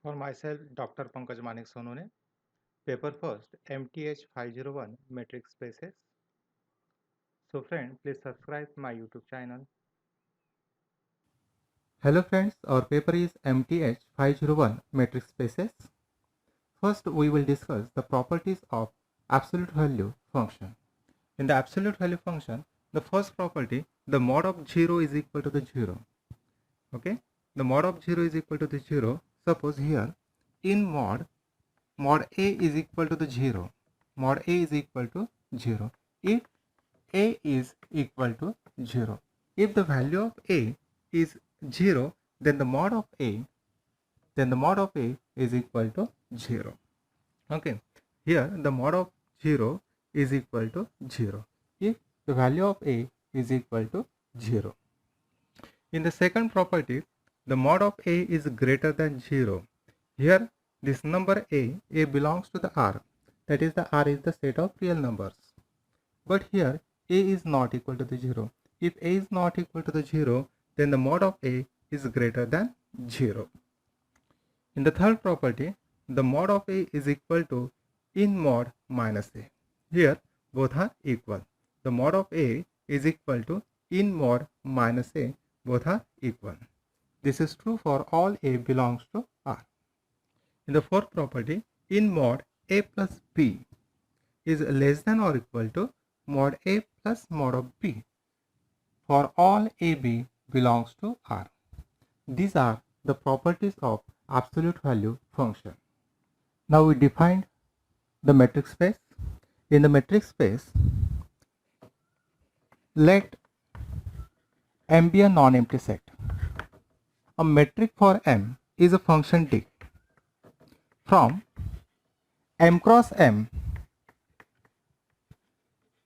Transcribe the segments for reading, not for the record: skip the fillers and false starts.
For myself, Dr. Pankaj Manik Sonone. Paper first, MTH 501 Metric Spaces. So friend, please subscribe my YouTube channel. Hello friends, our paper is MTH 501 metric spaces. First, we will discuss the properties of absolute value function. In the absolute value function, the first property, the mod of 0 is equal to the 0. Okay, the mod of 0 is equal to the 0. Suppose here, in mod A is equal to the 0. Mod A is equal to 0. If A is equal to 0. If the value of A is 0, then the mod of A is equal to 0. Okay, here the mod of 0 is equal to 0 if the value of A is equal to 0. In the second property, the mod of A is greater than 0. Here this number A belongs to the R, that is the R is the set of real numbers. But here A is not equal to the 0. If A is not equal to the 0, then the mod of A is greater than 0. In the third property, the mod of A is equal to in mod minus A. Here both are equal. The mod of A is equal to in mod minus A. Both are equal. This is true for all A belongs to R. In the fourth property, in mod A plus B is less than or equal to mod A plus mod of B for all AB belongs to R. These are the properties of absolute value function. Now we defined the metric space. In the metric space, let M be a non-empty set. A metric for M is a function D from M cross M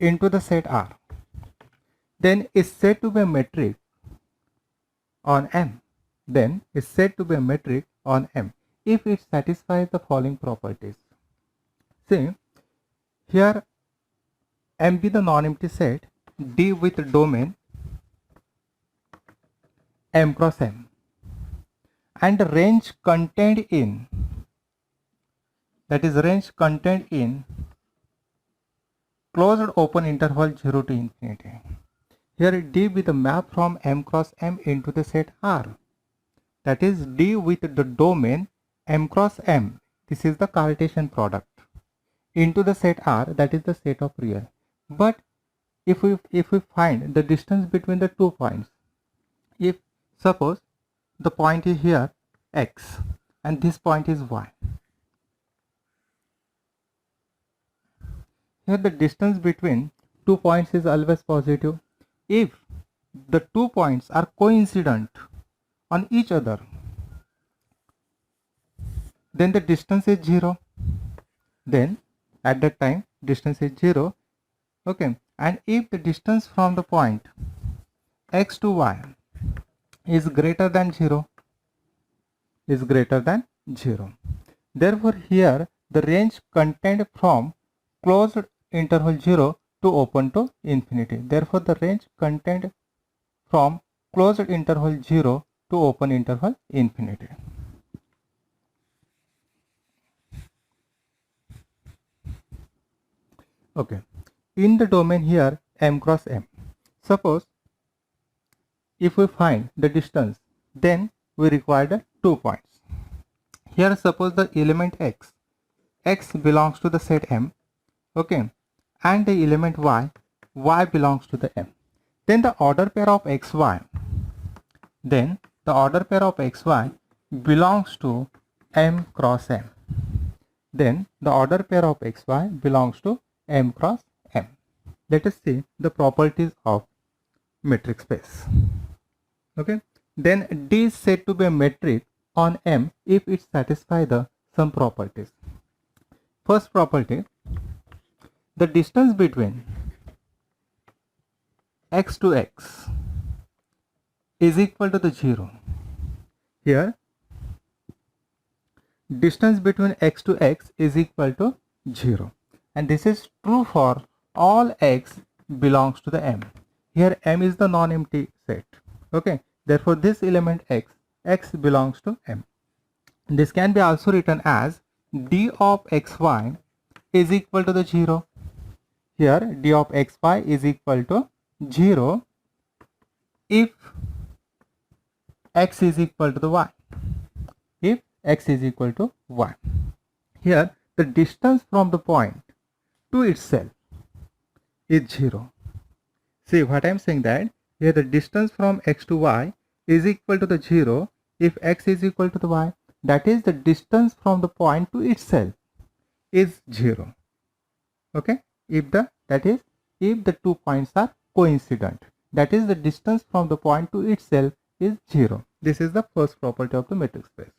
into the set R. Then is said to be a metric on M. Then is said to be a metric on M if it satisfies the following properties. See, here M be the non-empty set, D with domain M cross M, and range contained in, that is range contained in closed open interval 0 to infinity. Here D with the map from M cross M into the set R, that is D with the domain M cross M, this is the Cartesian product, into the set R, that is the set of real. But if we find the distance between the 2 points, if suppose the point is here X and this point is Y, here the distance between 2 points is always positive. If the 2 points are coincident on each other, then the distance is 0. Then at that time distance is 0. Okay, and if the distance from the point X to Y is greater than 0, therefore here the range contained from closed interval 0 to open to infinity. Therefore the range contained from closed interval 0 to open interval infinity. Okay, in the domain here M cross M, suppose if we find the distance, then we require the 2 points. Here suppose the element X belongs to the set M, okay, and the element Y belongs to the M. Then the order pair of XY, belongs to M cross M. Then the order pair of XY belongs to M cross M. Let us see the properties of metric space. Okay, then D is said to be a metric on M if it satisfies the some properties. First property, the distance between X to X is equal to the 0. Here distance between X to X is equal to 0, and this is true for all X belongs to the M. Here M is the non-empty set. Okay, therefore this element X belongs to M. This can be also written as d of xy is equal to the 0. Here d of xy is equal to 0 if x is equal to the y. If x is equal to y. Here the distance from the point to itself is 0. See what I am saying, that here the distance from x to y is equal to the 0 if x is equal to the y. That is, the distance from the point to itself is 0. Okay, if the two points are coincident, that is, the distance from the point to itself is 0. This is the first property of the metric space.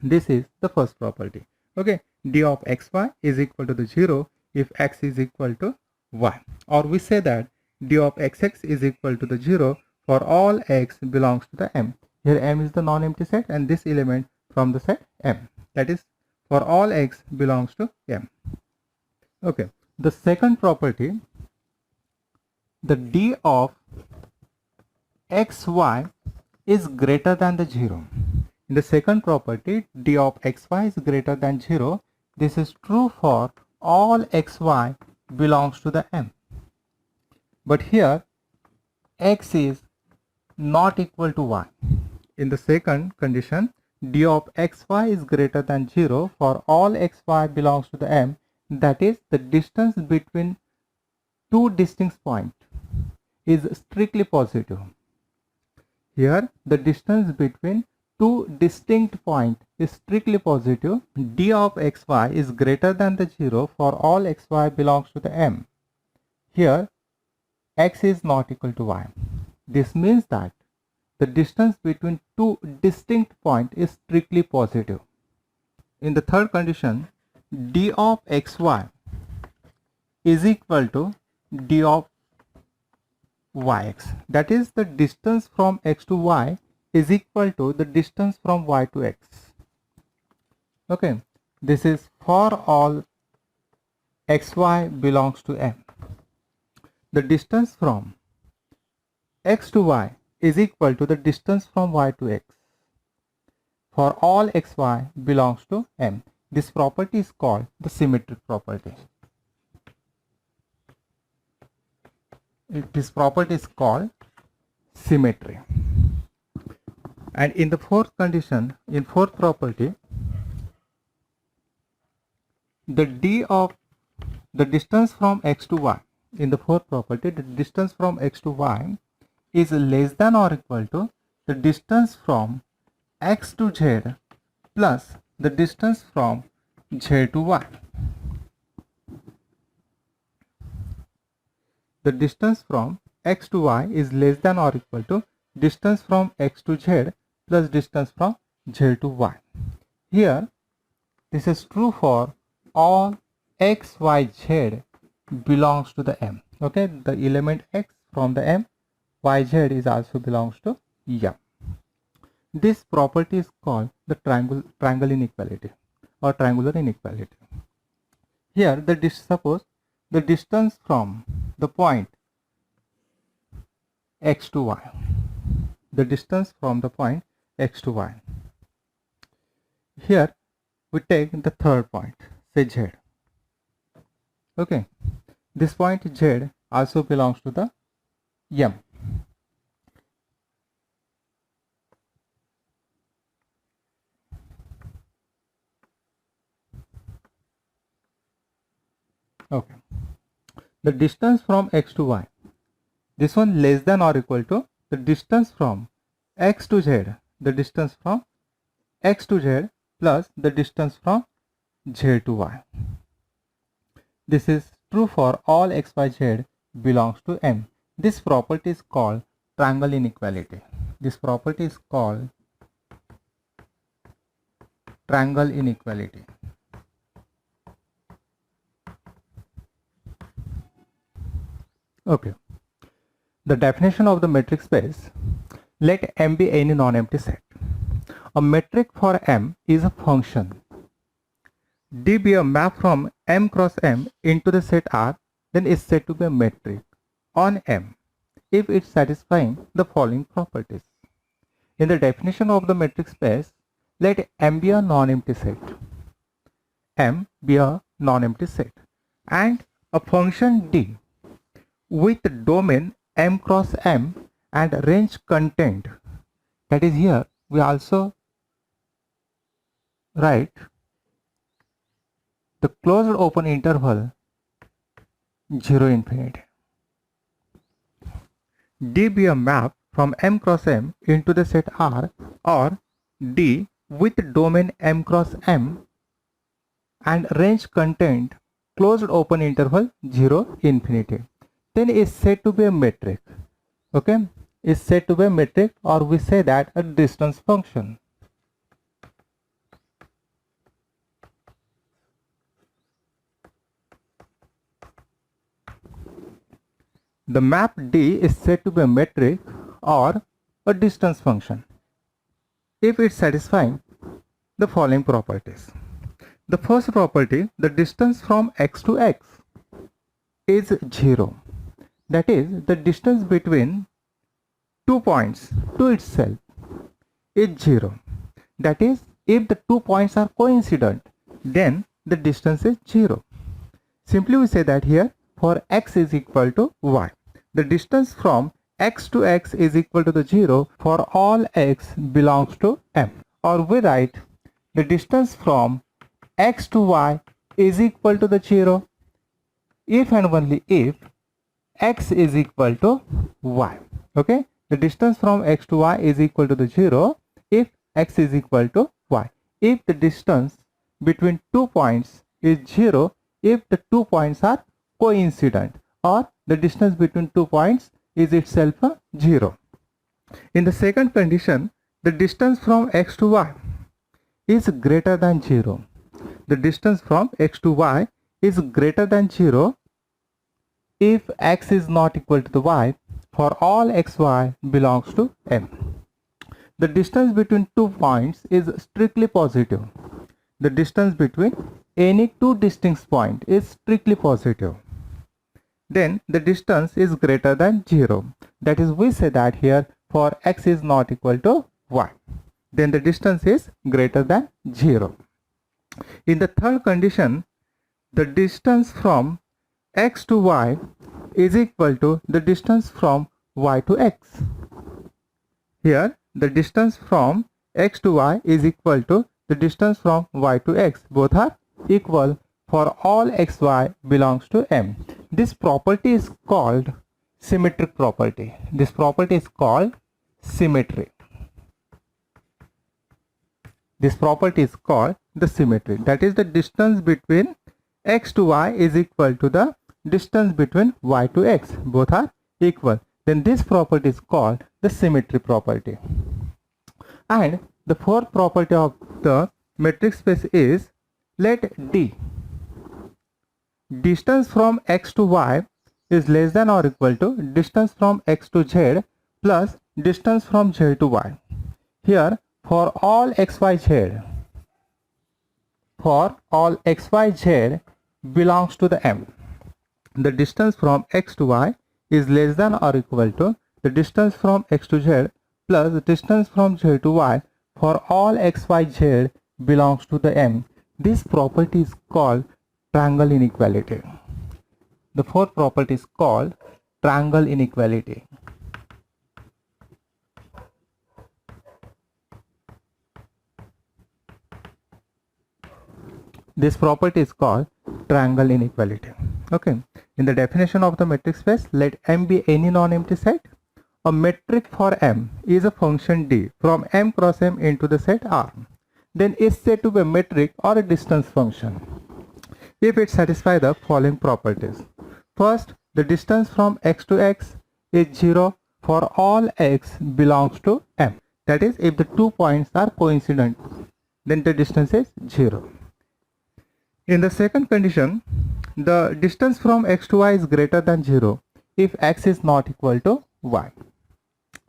This is the first property. Okay, d of xy is equal to the 0 if x is equal to y, or we say that d of xx is equal to the 0 for all x belongs to the M. Here M is the non-empty set and this element from the set M, that is, for all x belongs to M. Okay, the second property, the d of xy is greater than the 0. In the second property, d of xy is greater than 0. This is true for all xy belongs to the M. But here x is not equal to y. In the second condition, d of xy is greater than 0 for all xy belongs to the M, that is, the distance between two distinct points is strictly positive. Here the distance between two distinct points is strictly positive. D of xy is greater than the 0 for all xy belongs to the M. Here x is not equal to y. This means that the distance between two distinct points is strictly positive. In the third condition, d of xy is equal to d of yx, that is, the distance from x to y is equal to the distance from y to x. Okay, this is for all xy belongs to M. The distance from x to y is equal to the distance from y to x for all xy belongs to M. This property is called the symmetric property. This property is called symmetry. And in the fourth condition, in fourth property, the d of the distance from x to y, in the fourth property, the distance from x to y is less than or equal to the distance from x to z plus the distance from z to y. The distance from x to y is less than or equal to distance from x to z plus distance from z to y. Here this is true for all x, y, z belongs to the M. Okay, the element x from the M, y, z is also belongs to M. This property is called the triangle inequality or triangular inequality. Here suppose the distance from the point x to y, the distance from the point x to y. Here we take the third point, say z. Okay, this point z also belongs to the M. Okay, the distance from x to y, this one less than or equal to the distance from x to z, the distance from x to z plus the distance from z to y. This is true for all x, y, z belongs to M. This property is called triangle inequality. This property is called triangle inequality. Okay, the definition of the metric space. Let M be any non-empty set. A metric for M is a function. D be a map from M cross M into the set R, then is said to be a metric on M if it's satisfying the following properties. In the definition of the metric space, let M be a non-empty set. M be a non-empty set. And a function D with domain M cross M and range content. That is, here we also write the closed open interval 0 infinity. D be a map from M cross M into the set R, or D with domain M cross M and range content closed open interval 0 infinity. Then is said to be a metric. Okay, is said to be a metric, or we say that a distance function. The map D is said to be a metric or a distance function if it's satisfying the following properties. The first property, the distance from x to x is 0. That is, the distance between 2 points to itself is 0. That is, if the 2 points are coincident, then the distance is 0. Simply we say that here for x is equal to y. The distance from x to x is equal to the 0 for all x belongs to M. Or we write the distance from x to y is equal to the 0 if and only if x is equal to y. Okay, the distance from x to y is equal to the 0 if x is equal to y. If the distance between 2 points is 0 if the 2 points are coincident, or the distance between 2 points is itself a 0. In the second condition, the distance from x to y is greater than 0. The distance from x to y is greater than 0 if x is not equal to the y for all xy belongs to M. The distance between 2 points is strictly positive. The distance between any two distinct points is strictly positive. Then the distance is greater than 0. That is, we say that here for x is not equal to y. Then the distance is greater than 0. In the third condition, the distance from x to y is equal to the distance from y to x. Here the distance from x to y is equal to the distance from y to x. Both are equal for all xy belongs to M. This property is called symmetric property. This property is called symmetry. This property is called the symmetry. That is, the distance between x to y is equal to the distance between y to x. Both are equal. Then this property is called the symmetry property. And the fourth property of the metric space is, let D, distance from x to y is less than or equal to distance from x to z plus distance from z to y. Here for all xyz belongs to the M. The distance from x to y is less than or equal to the distance from x to z plus the distance from z to y for all xyz belongs to the M. This property is called triangle inequality. The fourth property is called triangle inequality. This property is called triangle inequality. Okay. In the definition of the metric space, let M be any non-empty set. A metric for M is a function D from M cross M into the set R. Then is said to be a metric or a distance function if it satisfies the following properties. First, the distance from x to x is 0 for all x belongs to M. That is, if the 2 points are coincident, then the distance is 0. In the second condition, the distance from x to y is greater than 0 if x is not equal to y.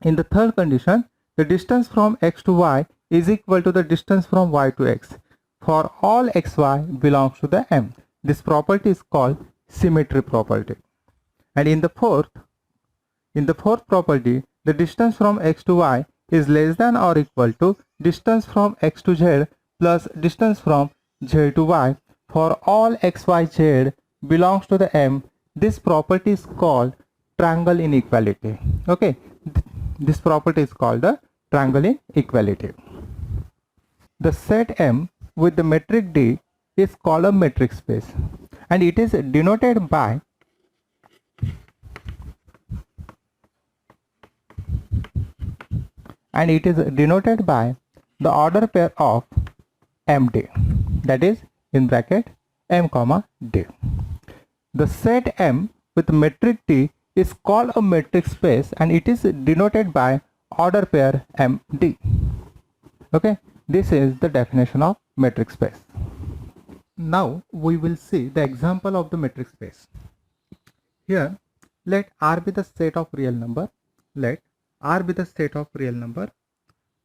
In the third condition, the distance from x to y is equal to the distance from y to x for all xy belongs to the M. This property is called symmetry property. And in the fourth property, the distance from x to y is less than or equal to distance from x to z plus distance from z to y for all x, y, z belongs to the M. This property is called triangle inequality. Okay, this property is called the triangle inequality. The set M with the metric D is called a metric space, and it is denoted by the order pair of MD, that is in bracket M comma D. The set M with metric D is called a metric space, and it is denoted by order pair MD. Okay, this is the definition of metric space. Now we will see the example of the metric space. Here, let R be the set of real number. Let R be the set of real number,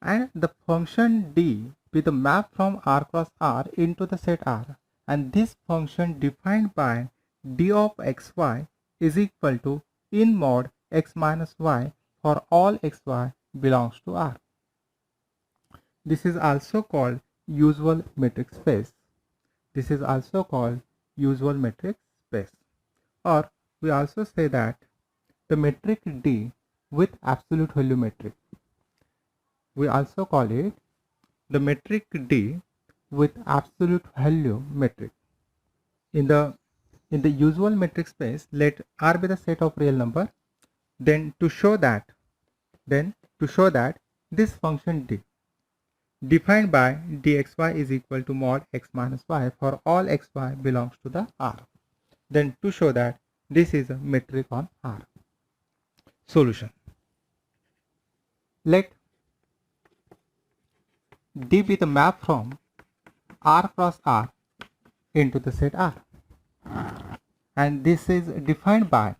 and the function D be the map from R cross R into the set R, and this function defined by D of xy is equal to in mod x minus y for all xy belongs to R. This is also called usual metric space. This is also called usual metric space, or we also say that the metric D with absolute value metric. We also call it the metric D with absolute value metric. In the usual metric space, let R be the set of real number. Then to show that this function D defined by dxy is equal to mod x minus y for all xy belongs to the R. Then to show that this is a metric on R. Solution. Let D be the map from R cross R into the set R, and this is defined by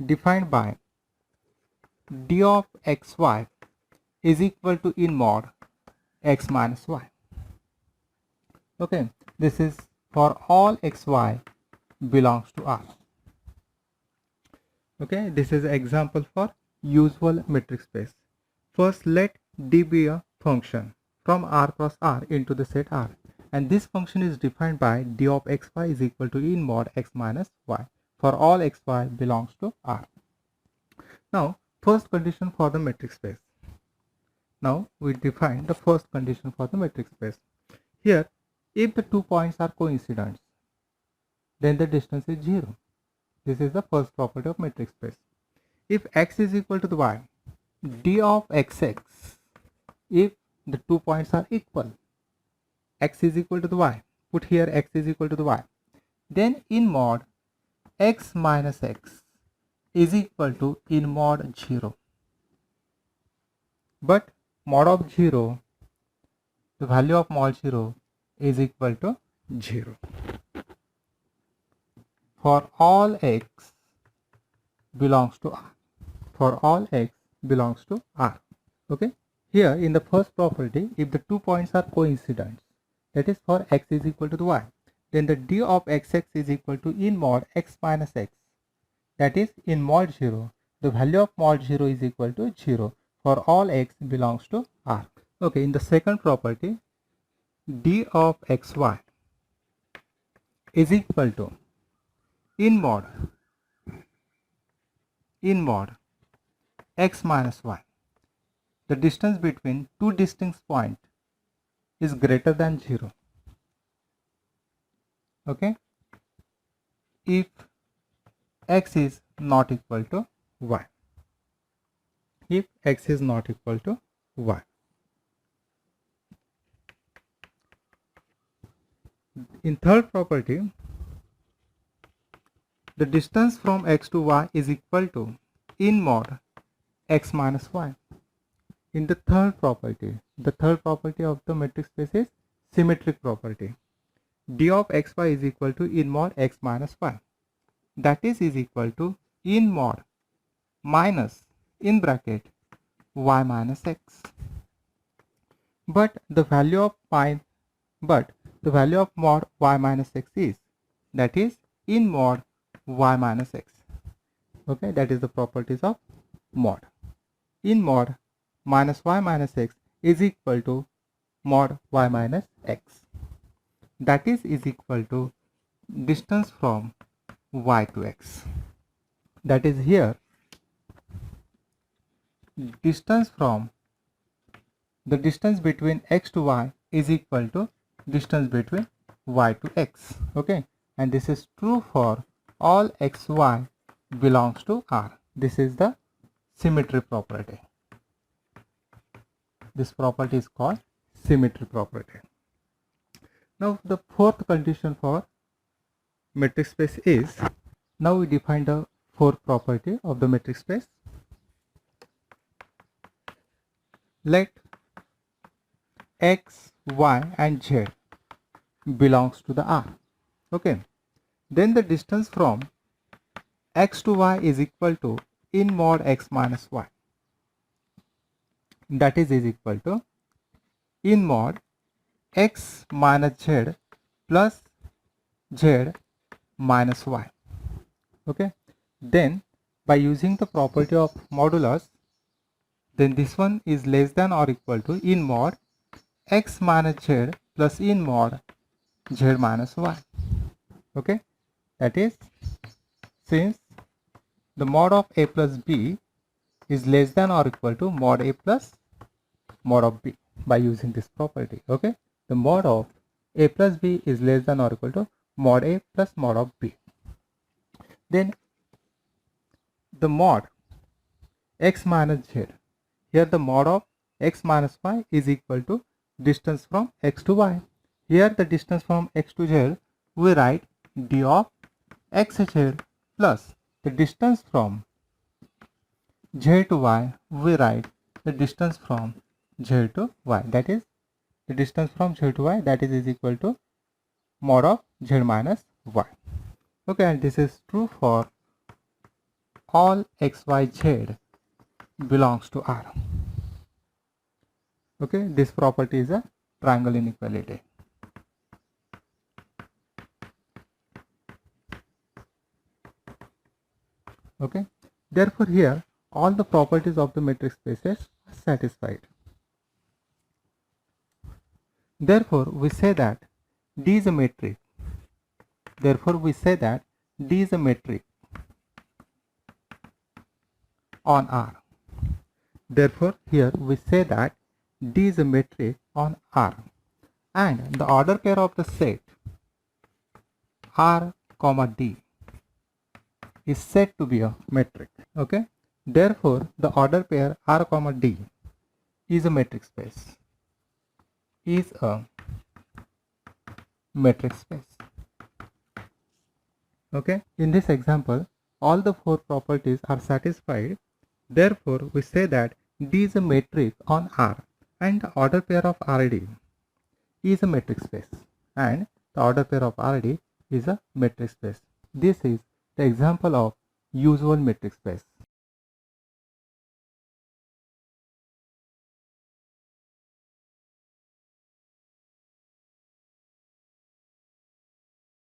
D of xy is equal to in mod x minus y. Okay, this is for all xy belongs to R. Okay, this is an example for usual metric space. First, let D be a function from R cross R into the set R, and this function is defined by D of xy is equal to in mod x minus y for all xy belongs to R. Now, first condition for the metric space. Now, we define the first condition for the metric space. Here, if the 2 points are coincident, then the distance is 0. This is the first property of metric space. If x is equal to the y, D of xx, if the 2 points are equal, x is equal to the y, put here x is equal to the y, then in mod x minus x is equal to in mod 0. But mod of 0, the value of mod 0 is equal to 0 for all x belongs to R. For all x belongs to R. Okay, here in the first property, if the 2 points are coincident, that is for x is equal to the y, then the D of xx is equal to in mod x minus x, that is in mod 0, the value of mod 0 is equal to 0 for all x belongs to R. Okay, in the second property, D of xy is equal to in mod x minus y. The distance between two distinct points is greater than 0. Okay, if x is not equal to y. If x is not equal to y. In third property, the distance from x to y is equal to in mod x minus y. In the third property of the metric space is symmetric property. D of xy is equal to in mod x minus y. That is equal to in mod minus in bracket y minus x. But the value of mod y minus x is, that is in mod y minus x. Okay, that is the properties of mod. In mod minus y minus x is equal to mod y minus x. That is equal to distance from y to x. That is here distance from the distance between x to y is equal to distance between y to x. Okay, and this is true for all x y belongs to R. This is the symmetry property. This property is called symmetry property. Now the fourth condition for metric space is, now we define the fourth property of the metric space. Let x, y and z belongs to the R. Okay, then the distance from x to y is equal to in mod x minus y. That is equal to in mod x minus z plus z minus y. Okay, then by using the property of modulus, then this one is less than or equal to in mod x minus z plus in mod z minus y. Okay, that is, since the mod of a plus b is less than or equal to mod a plus mod of b by using this property. Okay, the mod of a plus b is less than or equal to mod a plus mod of b. Then the mod x minus z, here the mod of x minus y is equal to distance from x to y. Here the distance from x to z, we write d of xz plus the distance from z to y, we write the distance from z to y. That is the distance from z to y, that is equal to mod of z minus y. Okay, and this is true for all x, y, z belongs to R. Okay, this property is a triangle inequality. Okay, therefore here all the properties of the metric spaces are satisfied. Therefore we say that D is a metric. Therefore we say that D is a metric on R. Therefore here we say that D is a metric on R, and the order pair of the set R comma D is said to be a metric. Okay, therefore the order pair R comma D is a metric space. Is a metric space. Okay, in this example all the four properties are satisfied. Therefore we say that D is a metric on R, and the order pair of RD is a metric space, and the order pair of RD is a metric space. This is the example of usual metric space.